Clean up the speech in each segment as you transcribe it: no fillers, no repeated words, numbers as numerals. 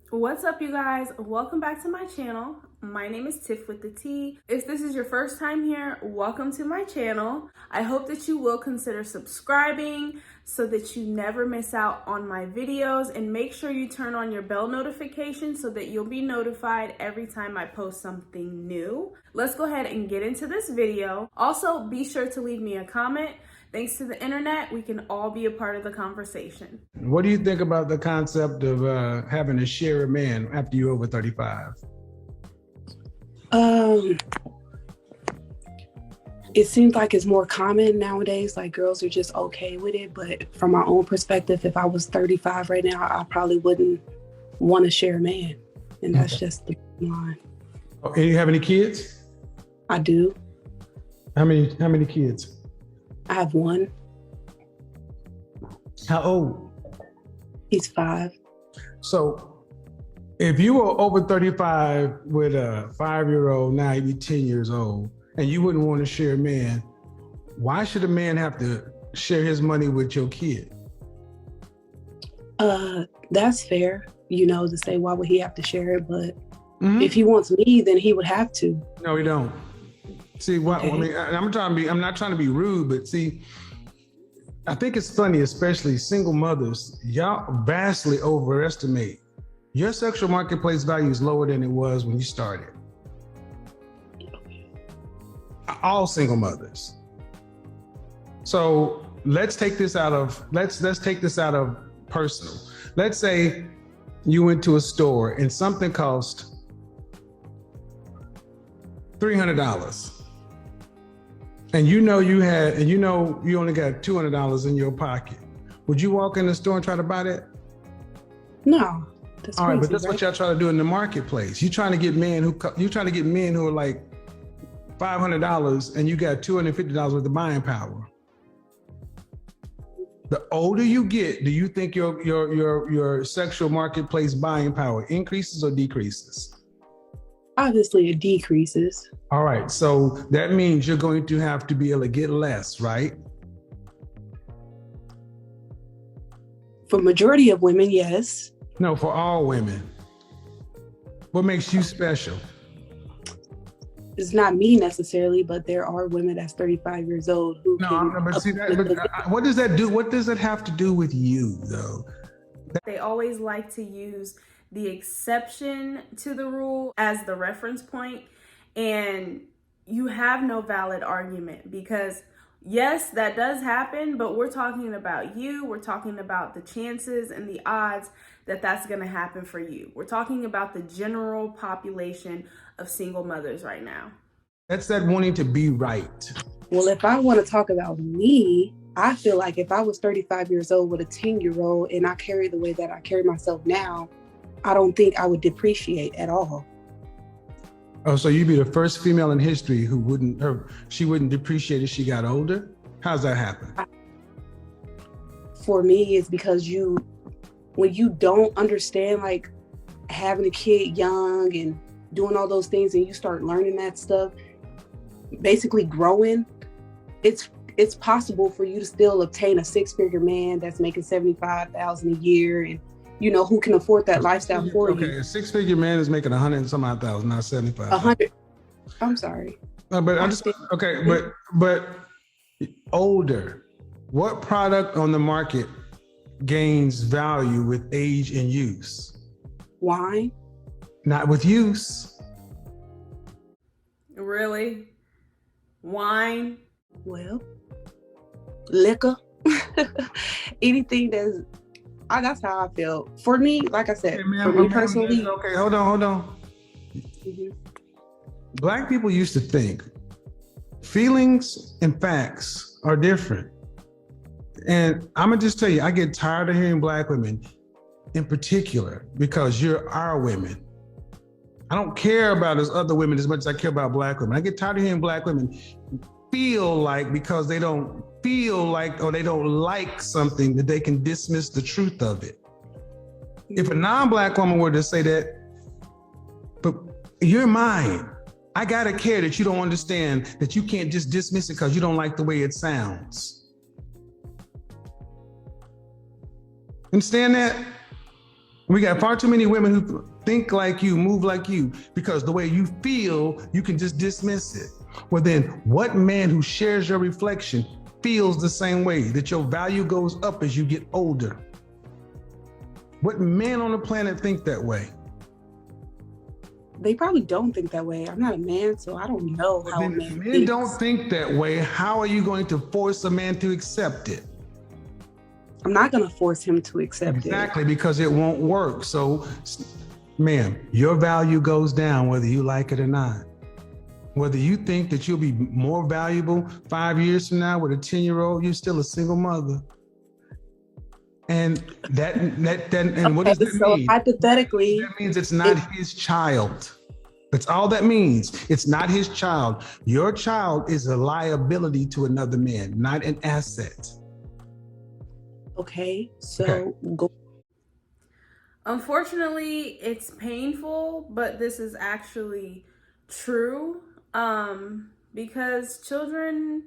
What's up, you guys? Welcome back to my channel. My name is Tiff with the T. If this is your first time here, welcome to my channel. I hope that you will consider subscribing so that you never miss out on my videos, and make sure you turn on your bell notification so that you'll be notified every time I post something new. Let's go ahead and get into this video. Also, be sure to leave me a comment. Thanks to the internet, we can all be a part of the conversation. What do you think about the concept of having to share a man after you're over 35? It seems like it's more common nowadays. Like, girls are just okay with it. But from my own perspective, if I was 35 right now, I probably wouldn't want to share a man. And that's just the line. Oh, and you have any kids? I do. How many kids? I have one. How old? He's 5. So if you were over 35 with a 5-year-old, now you'd be 10 years old, and you wouldn't want to share a man, why should a man have to share his money with your kid? That's fair, to say why would he have to share it? But if he wants me, then he would have to. No, he don't. See, Okay. I mean, I'm not trying to be rude, but see, I think it's funny, especially single mothers, y'all vastly overestimate. Your sexual marketplace value is lower than it was when you started. All single mothers. So let's take this out of personal. Let's say you went to a store and something cost $300. And you only got $200 in your pocket. Would you walk in the store and try to buy that? No. That's all right, crazy, but that's what y'all try to do in the marketplace. You're trying to get men who are like $500, and you got $250 worth of buying power. The older you get, do you think your sexual marketplace buying power increases or decreases? Obviously, it decreases. All right, so that means you're going to have to be able to get less, right? For majority of women, yes. No, for all women. What makes you special? It's not me necessarily, but there are women that's 35 years old who what does that do? What does it have to do with you, though? They always like to use the exception to the rule as the reference point, and you have no valid argument, because yes, that does happen, but we're talking about you. We're talking about the chances and the odds that that's going to happen for you. We're talking about the general population of single mothers right now. That's that wanting to be right. Well, if I want to talk about me, I feel like if I was 35 years old with a 10-year-old and I carry the way that I carry myself now, I don't think I would depreciate at all. Oh, so you'd be the first female in history who wouldn't depreciate as she got older? How's that happen? For me, it's because when you don't understand, like, having a kid young and doing all those things, and you start learning that stuff, basically growing, it's possible for you to still obtain a 6-figure man that's making $75,000 a year, and who can afford that lifestyle for you. Okay, a 6-figure man is making 100 and some odd thousand, not 75. 100. I'm sorry. No, but but older. What product on the market gains value with age and use? Wine. Not with use. Really? Wine? Well, liquor. Anything that's how I feel. For me, like I said, for me personally. Okay, hold on. Mm-hmm. Black people used to think feelings and facts are different. And I'm gonna just tell you, I get tired of hearing Black women in particular, because you're our women. I don't care about as other women as much as I care about Black women. I get tired of hearing Black women feel like, because they don't feel like or they don't like something, that they can dismiss the truth of it. If a non-Black woman were to say that, but you're mine, I gotta care that you don't understand that you can't just dismiss it because you don't like the way it sounds. Understand that? We got far too many women who think like you, move like you, because the way you feel, you can just dismiss it. Well, then what man who shares your reflection feels the same way, that your value goes up as you get older? What man on the planet think that way? They probably don't think that way. I'm not a man, so I don't know how a man Men thinks. don't think that way. How are you going to force a man to accept it? I'm not going to force him to accept Exactly, because it won't work. So, ma'am, your value goes down whether you like it or not. Whether you think that you'll be more valuable 5 years from now with a 10-year-old, you're still a single mother. And what does that so mean? hypothetically, That means it's not his child. That's all that means. It's not his child. Your child is a liability to another man, not an asset. Okay, so go. Unfortunately, it's painful, but this is actually true, because children,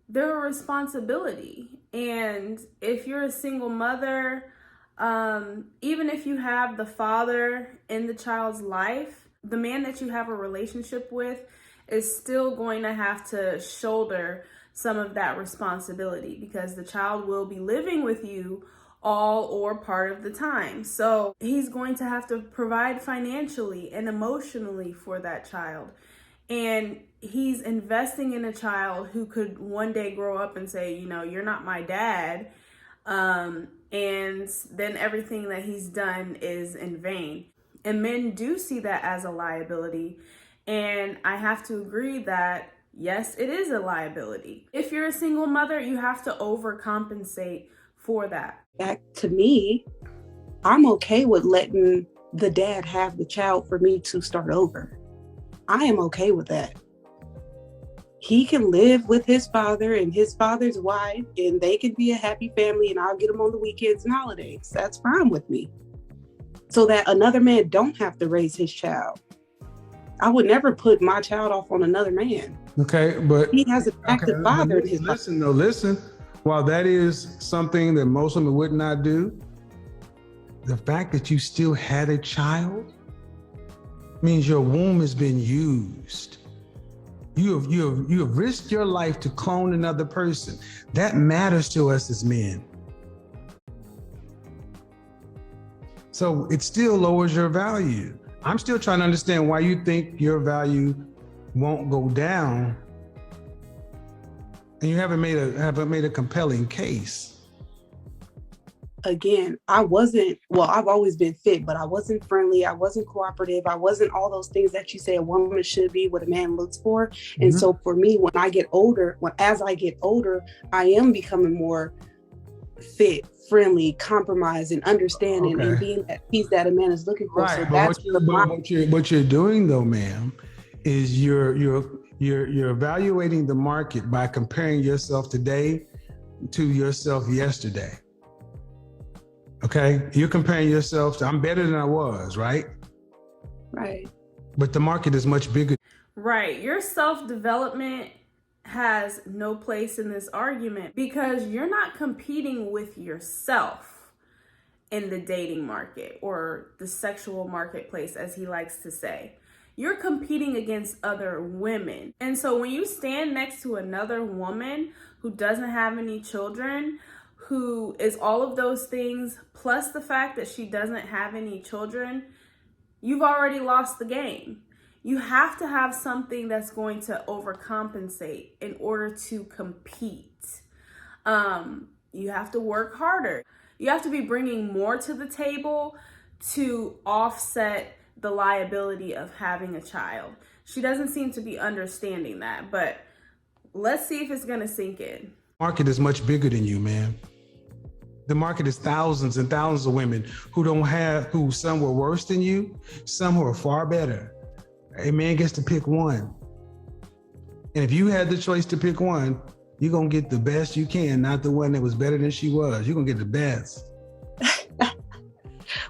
they're a responsibility. And if you're a single mother, even if you have the father in the child's life, the man that you have a relationship with is still going to have to shoulder some of that responsibility, because the child will be living with you all or part of the time. So he's going to have to provide financially and emotionally for that child. And he's investing in a child who could one day grow up and say, you know, you're not my dad. And then everything that he's done is in vain. And men do see that as a liability. And I have to agree that, yes, it is a liability. If you're a single mother, you have to overcompensate for that. Back to me, I'm okay with letting the dad have the child for me to start over. I am okay with that. He can live with his father and his father's wife, and they can be a happy family, and I'll get them on the weekends and holidays. That's fine with me. So that another man don't have to raise his child. I would never put my child off on another man. Okay, but he has an active father in his life. Listen. While that is something that most women would not do, the fact that you still had a child means your womb has been used. You have risked your life to clone another person. That matters to us as men. So it still lowers your value. I'm still trying to understand why you think your value won't go down, and you haven't made a compelling case. Again, I've always been fit, but I wasn't friendly. I wasn't cooperative. I wasn't all those things that you say a woman should be, what a man looks for. Mm-hmm. And so for me, as I get older, I am becoming more fit, friendly, compromised, and understanding, and being that piece that a man is looking for. Right. So but that's what you're doing though, ma'am, is you're evaluating the market by comparing yourself today to yourself yesterday. Okay? You're comparing yourself to, I'm better than I was, right? Right. But the market is much bigger. Right. Your self-development has no place in this argument, because you're not competing with yourself in the dating market or the sexual marketplace, as he likes to say. You're competing against other women. And so when you stand next to another woman who doesn't have any children, who is all of those things, plus the fact that she doesn't have any children, you've already lost the game. You have to have something that's going to overcompensate in order to compete. You have to work harder. You have to be bringing more to the table to offset the liability of having a child. She doesn't seem to be understanding that, but let's see if it's gonna sink in. The market is much bigger than you, man. The market is thousands and thousands of women who some were worse than you, some who are far better. A man gets to pick one. And if you had the choice to pick one, you're gonna get the best you can, not the one that was better than she was. You're gonna get the best.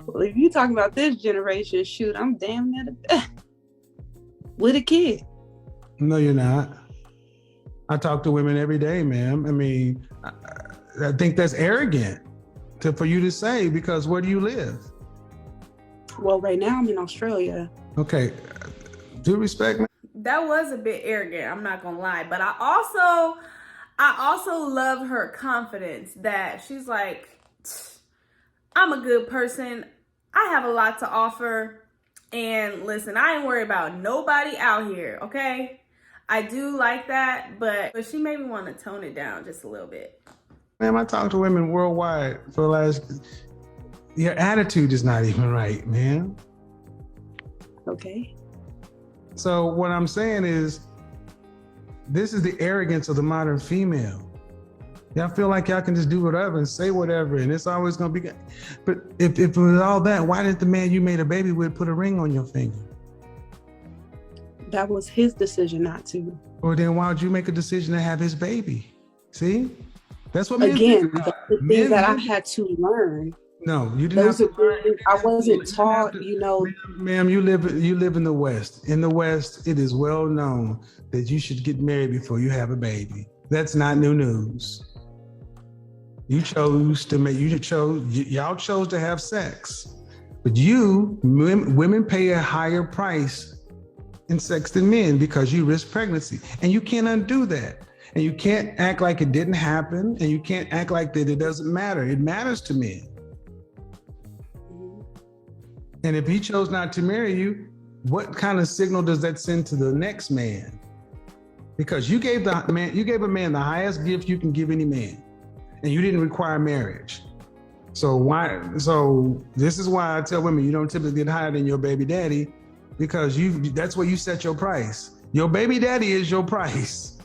Well, if you're talking about this generation, shoot, I'm damn near with a kid. No, you're not. I talk to women every day, ma'am. I mean, I think that's arrogant for you to say, because where do you live? Well, right now I'm in Australia. Okay. Due respect, man. That was a bit arrogant, I'm not gonna lie. But I also love her confidence that she's like, I'm a good person. I have a lot to offer. And listen, I ain't worried about nobody out here, okay? I do like that, but she made me want to tone it down just a little bit. Man, I talk to women worldwide for the last. Your attitude is not even right, man. Okay. So what I'm saying is, this is the arrogance of the modern female. Y'all feel like y'all can just do whatever and say whatever, and it's always gonna be. But if it was all that, why didn't the man you made a baby with put a ring on your finger? That was his decision not to. Or then why would you make a decision to have his baby? See, that's what again. The things that I had to learn. No, you didn't. I wasn't taught. Ma'am, you live in the West. In the West, it is well known that you should get married before you have a baby. That's not new news. Y'all chose to have sex, but women pay a higher price in sex than men because you risk pregnancy, and you can't undo that. And you can't act like it didn't happen, and you can't act like that it doesn't matter. It matters to men. And if he chose not to marry you, what kind of signal does that send to the next man? Because you gave a man the highest gift you can give any man, and you didn't require marriage. So this is why I tell women you don't typically get higher than your baby daddy, because that's where you set your price. Your baby daddy is your price,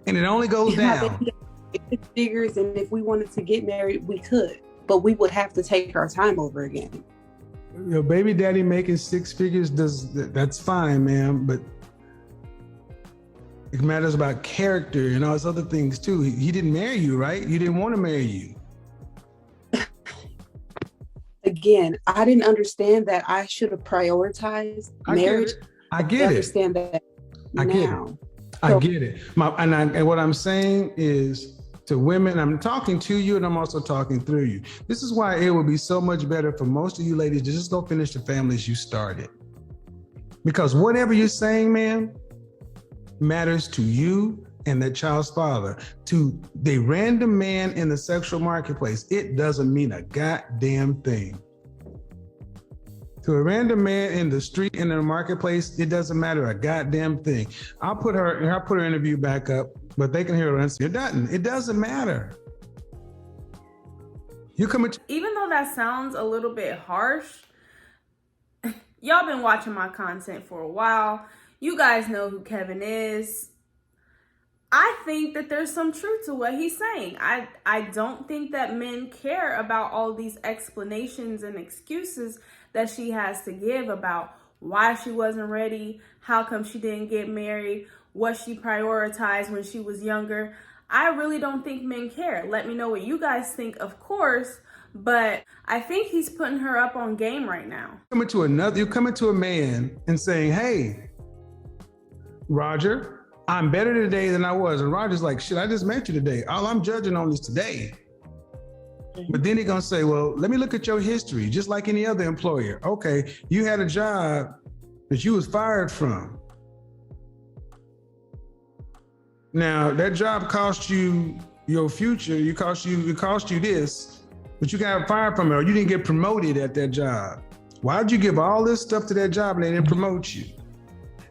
and it only goes down. It figures, and if we wanted to get married, we could, but we would have to take our time over again. Your baby daddy making six figures, that's fine, ma'am, but it matters about character and all those other things too. He didn't marry you, right? You didn't want to marry you. Again, I didn't understand that I should have prioritized marriage. I get it. Understand that now. I get it. And what I'm saying is, to women, I'm talking to you and I'm also talking through you. This is why it would be so much better for most of you ladies to just go finish the families you started. Because whatever you're saying, man, matters to you and that child's father. To the random man in the sexual marketplace, it doesn't mean a goddamn thing. To a random man in the street, in the marketplace, it doesn't matter a goddamn thing. I'll put her interview back up, but they can hear her answer. It doesn't matter. Even though that sounds a little bit harsh, y'all been watching my content for a while. You guys know who Kevin is. I think that there's some truth to what he's saying. I don't think that men care about all these explanations and excuses that she has to give about why she wasn't ready, how come she didn't get married, what she prioritized when she was younger. I really don't think men care. Let me know what you guys think, of course, but I think he's putting her up on game right now. You're coming to a man and saying, hey, Roger, I'm better today than I was. And Roger's like, shit, I just met you today. All I'm judging on is today. But then he's gonna say, well, let me look at your history, just like any other employer. Okay, you had a job that you was fired from. Now that job cost you your future. It cost you this, but you got fired from it, or you didn't get promoted at that job. Why'd you give all this stuff to that job and they didn't promote you?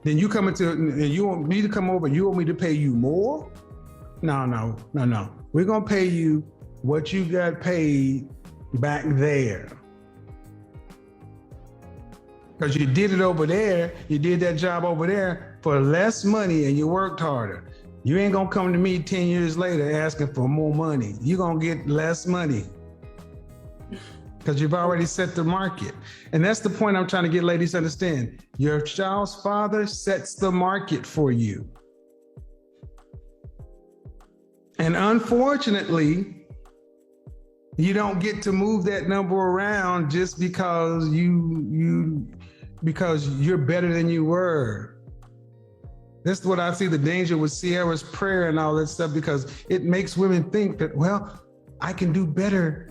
Then you come into and you want me to come over. You want me to pay you more? No. We're gonna pay you what you got paid back there. Because you did it over there, you did that job over there for less money and you worked harder. You ain't gonna come to me 10 years later asking for more money. You're gonna get less money because you've already set the market. And that's the point I'm trying to get ladies to understand. Your child's father sets the market for you. And unfortunately, you don't get to move that number around just because because you're better than you were. That's what I see the danger with Sierra's prayer and all that stuff, because it makes women think that, well, I can do better.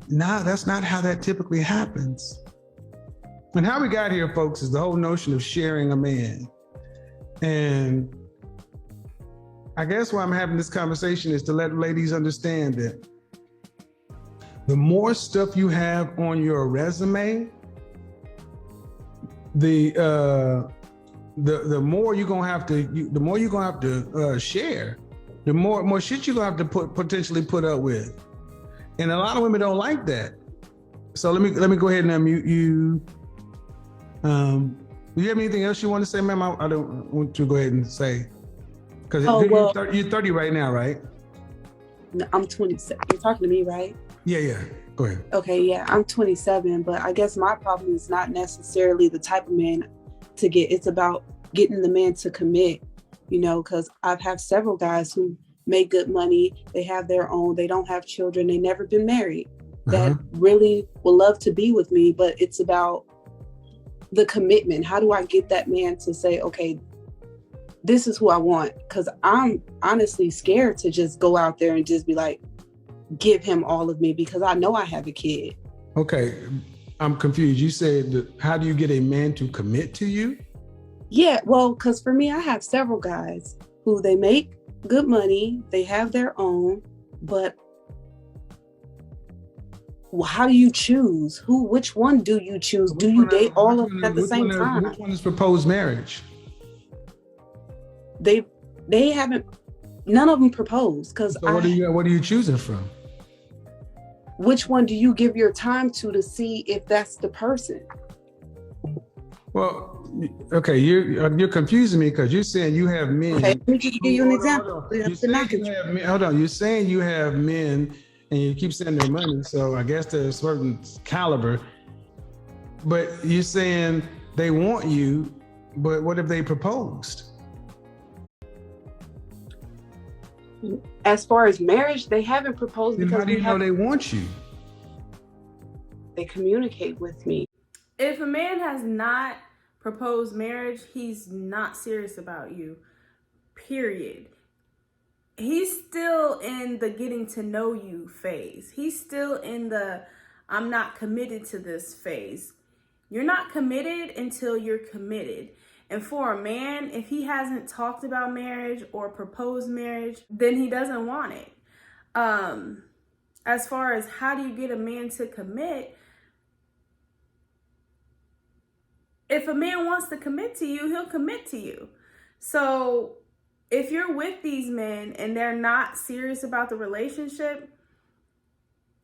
No, that's not how that typically happens. And how we got here, folks, is the whole notion of sharing a man. And I guess why I'm having this conversation is to let ladies understand that the more stuff you have on your resume, the more you're gonna have to share, the more shit you're gonna have to potentially put up with. And a lot of women don't like that. So let me go ahead and unmute you. Do you have anything else you want to say, ma'am? I don't want to go ahead and say, because you're 30 right now, right? No, I'm 27. You're talking to me, right? Yeah. Go ahead. Okay, yeah, I'm 27, but I guess my problem is not necessarily the type of man to get. It's about getting the man to commit, because I've had several guys who make good money. They have their own. They don't have children. They never been married. That really would love to be with me, but it's about the commitment. How do I get that man to say, okay, this is who I want? Because I'm honestly scared to just go out there and just be like, give him all of me, because I know I have a kid. Okay, I'm confused. You said, how do you get a man to commit to you? Yeah, well, because for me, I have several guys who they make good money, they have their own, but how do you choose? Which one do you choose? Do you date all of them at the same time? Which one is proposed marriage? They haven't, none of them proposed. Because so what are you choosing from? Which one do you give your time to see if that's the person? Well, okay, you're confusing me, because you're saying you have men. Okay, let me just give you an example. You're saying you have men, and you keep saying their money, so I guess they're a certain caliber. But you're saying they want you, but what if they proposed? As far as marriage, they haven't proposed. Then because how do you know they want you? They communicate with me. If a man has not proposed marriage, he's not serious about you, period. He's still in the getting to know you phase. He's still in the I'm not committed to this phase. You're not committed until you're committed. And for a man, if he hasn't talked about marriage or proposed marriage, then he doesn't want it. As far as how do you get a man to commit, if a man wants to commit to you, he'll commit to you. So if you're with these men and they're not serious about the relationship,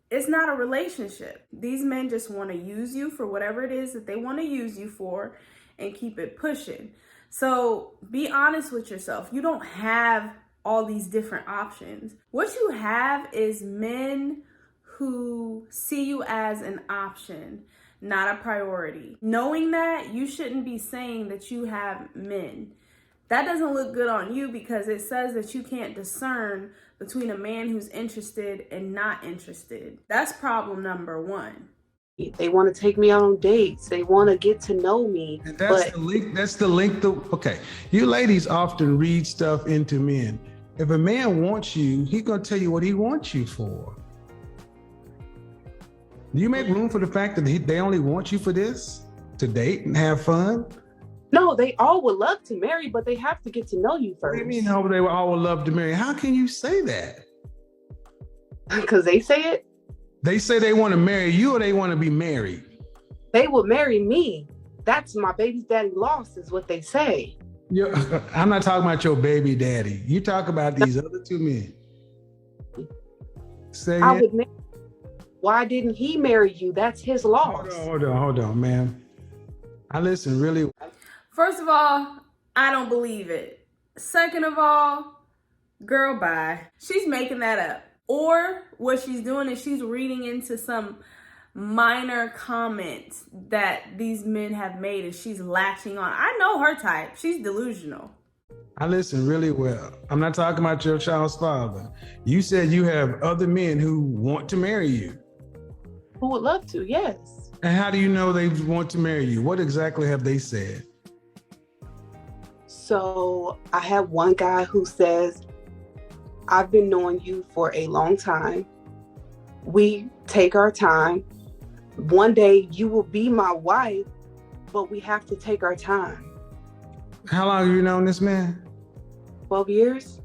it's not a relationship. These men just want to use you for whatever it is that they want to use you for and keep it pushing. So be honest with yourself. You don't have all these different options. What you have is men who see you as an option, not a priority. Knowing that, you shouldn't be saying that you have men. That doesn't look good on you, because it says that you can't discern between a man who's interested and not interested. That's problem number one. They want to take me out on dates. They want to get to know me. And that's the link. Okay, you ladies often read stuff into men. If a man wants you, he's gonna tell you what he wants you for. Do you make room for the fact that they only want you for this? To date and have fun? No, they all would love to marry, but they have to get to know you first. What do you mean, how they all would love to marry? How can you say that? Because they say it. They say they want to marry you, or they want to be married? They would marry me. That's my baby's daddy lost, is what they say. I'm not talking about your baby daddy. You talk about these other two men. Say I would marry. Why didn't he marry you? That's his loss. Hold on, ma'am. I listen really. First of all, I don't believe it. Second of all, girl, bye. She's making that up. Or what she's doing is she's reading into some minor comments that these men have made, and she's latching on. I know her type. She's delusional. I listen really well. I'm not talking about your child's father. You said you have other men who want to marry you. Who would love to, yes. And how do you know they want to marry you? What exactly have they said? So I have one guy who says, I've been knowing you for a long time. We take our time. One day you will be my wife, but we have to take our time. How long have you known this man? 12 years?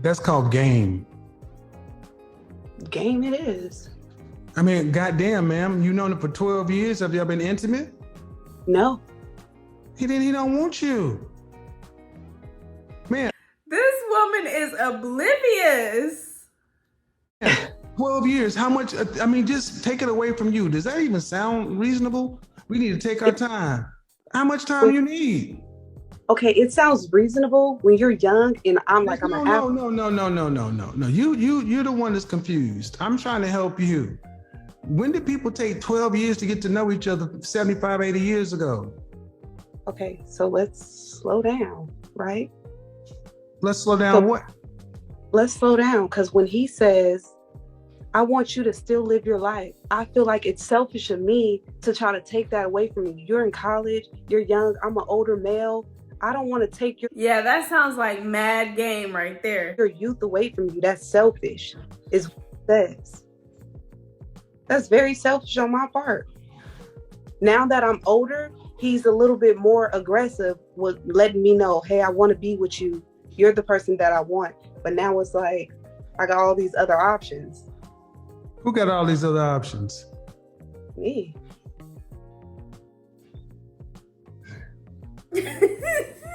That's called game. Game it is. I mean, goddamn, ma'am, you known him for 12 years. Have y'all been intimate? No. He don't want you. Man, This woman is oblivious. 12 years, how much? I mean, just take it away from you. Does that even sound reasonable? We need to take our time. How much time you need? Okay, it sounds reasonable when you're young and I'm like, No. You're the one that's confused. I'm trying to help you. When did people take 12 years to get to know each other 75, 80 years ago? Okay, so let's slow down, right? Let's slow down. What? Let's slow down, because when he says, I want you to still live your life, I feel like it's selfish of me to try to take that away from you. You're in college, you're young, I'm an older male. I don't want to take Yeah, that sounds like mad game right there. your youth away from you. That's selfish, is what it says. That's very selfish on my part. Now that I'm older, he's a little bit more aggressive with letting me know, hey, I want to be with you. You're the person that I want. But now it's like, I got all these other options. Who got all these other options? Me.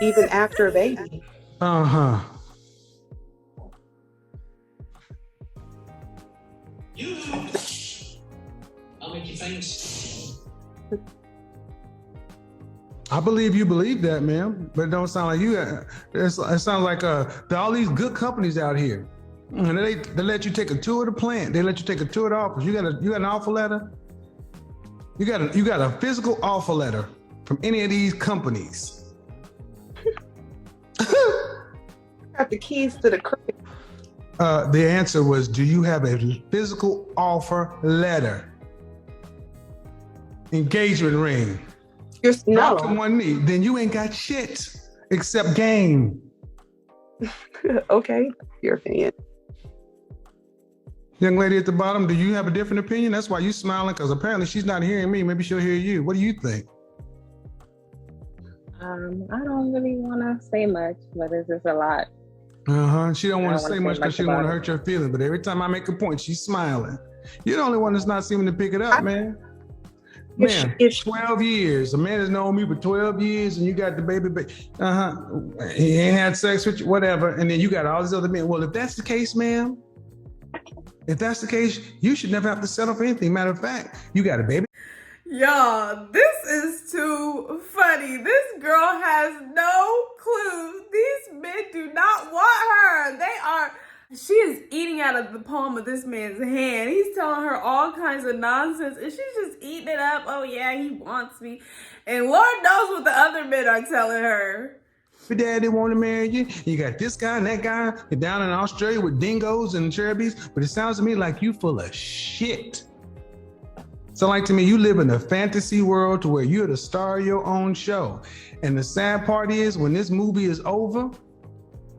Even after a baby. Uh-huh. I'll make you famous. I believe you believe that, ma'am, but it don't sound like you. It sounds like there are all these good companies out here, and they let you take a tour of the plant. They let you take a tour of the office. You got an offer letter. You got a physical offer letter from any of these companies. Got the keys to the crib. The answer was, do you have a physical offer letter? Engagement ring. Drop to No. one knee. Then you ain't got shit except game. Okay, your opinion. Young lady at the bottom, do you have a different opinion? That's why you smiling, because apparently she's not hearing me. Maybe she'll hear you. What do you think? I don't really want to say much, but it's just a lot. She don't want to say much because she don't want to hurt your feelings. But every time I make a point, she's smiling. You're the only one that's not seeming to pick it up, man. Man, 12 years. A man has known me for 12 years and you got the baby. He ain't had sex with you, whatever. And then you got all these other men. Well, if that's the case, ma'am, if that's the case, you should never have to settle for anything. Matter of fact, you got a baby. Y'all, this is too funny. This girl has no clue. These men do not want her. She is eating out of the palm of this man's hand. He's telling her all kinds of nonsense and she's just eating it up. Oh yeah, he wants me. And Lord knows what the other men are telling her. Your daddy want to marry you. You got this guy and that guy. You're down in Australia with dingoes and cherubies. But it sounds to me like you full of shit. So like to me, you live in a fantasy world to where you're the star of your own show. And the sad part is when this movie is over,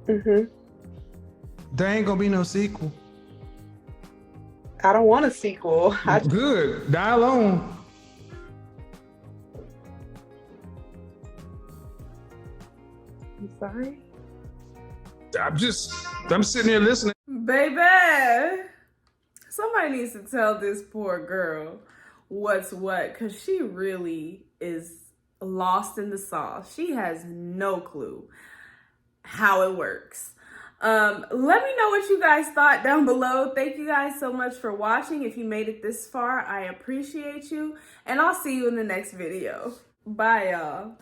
there ain't gonna be no sequel. I don't want a sequel. Good, die alone. I'm sorry. I'm sitting here listening. Baby, somebody needs to tell this poor girl what's what, because she really is lost in the sauce. She has no clue how it works. Let me know what you guys thought down below. Thank you guys so much for watching. If you made it this far, I appreciate you. And I'll see you in the next video. Bye, y'all.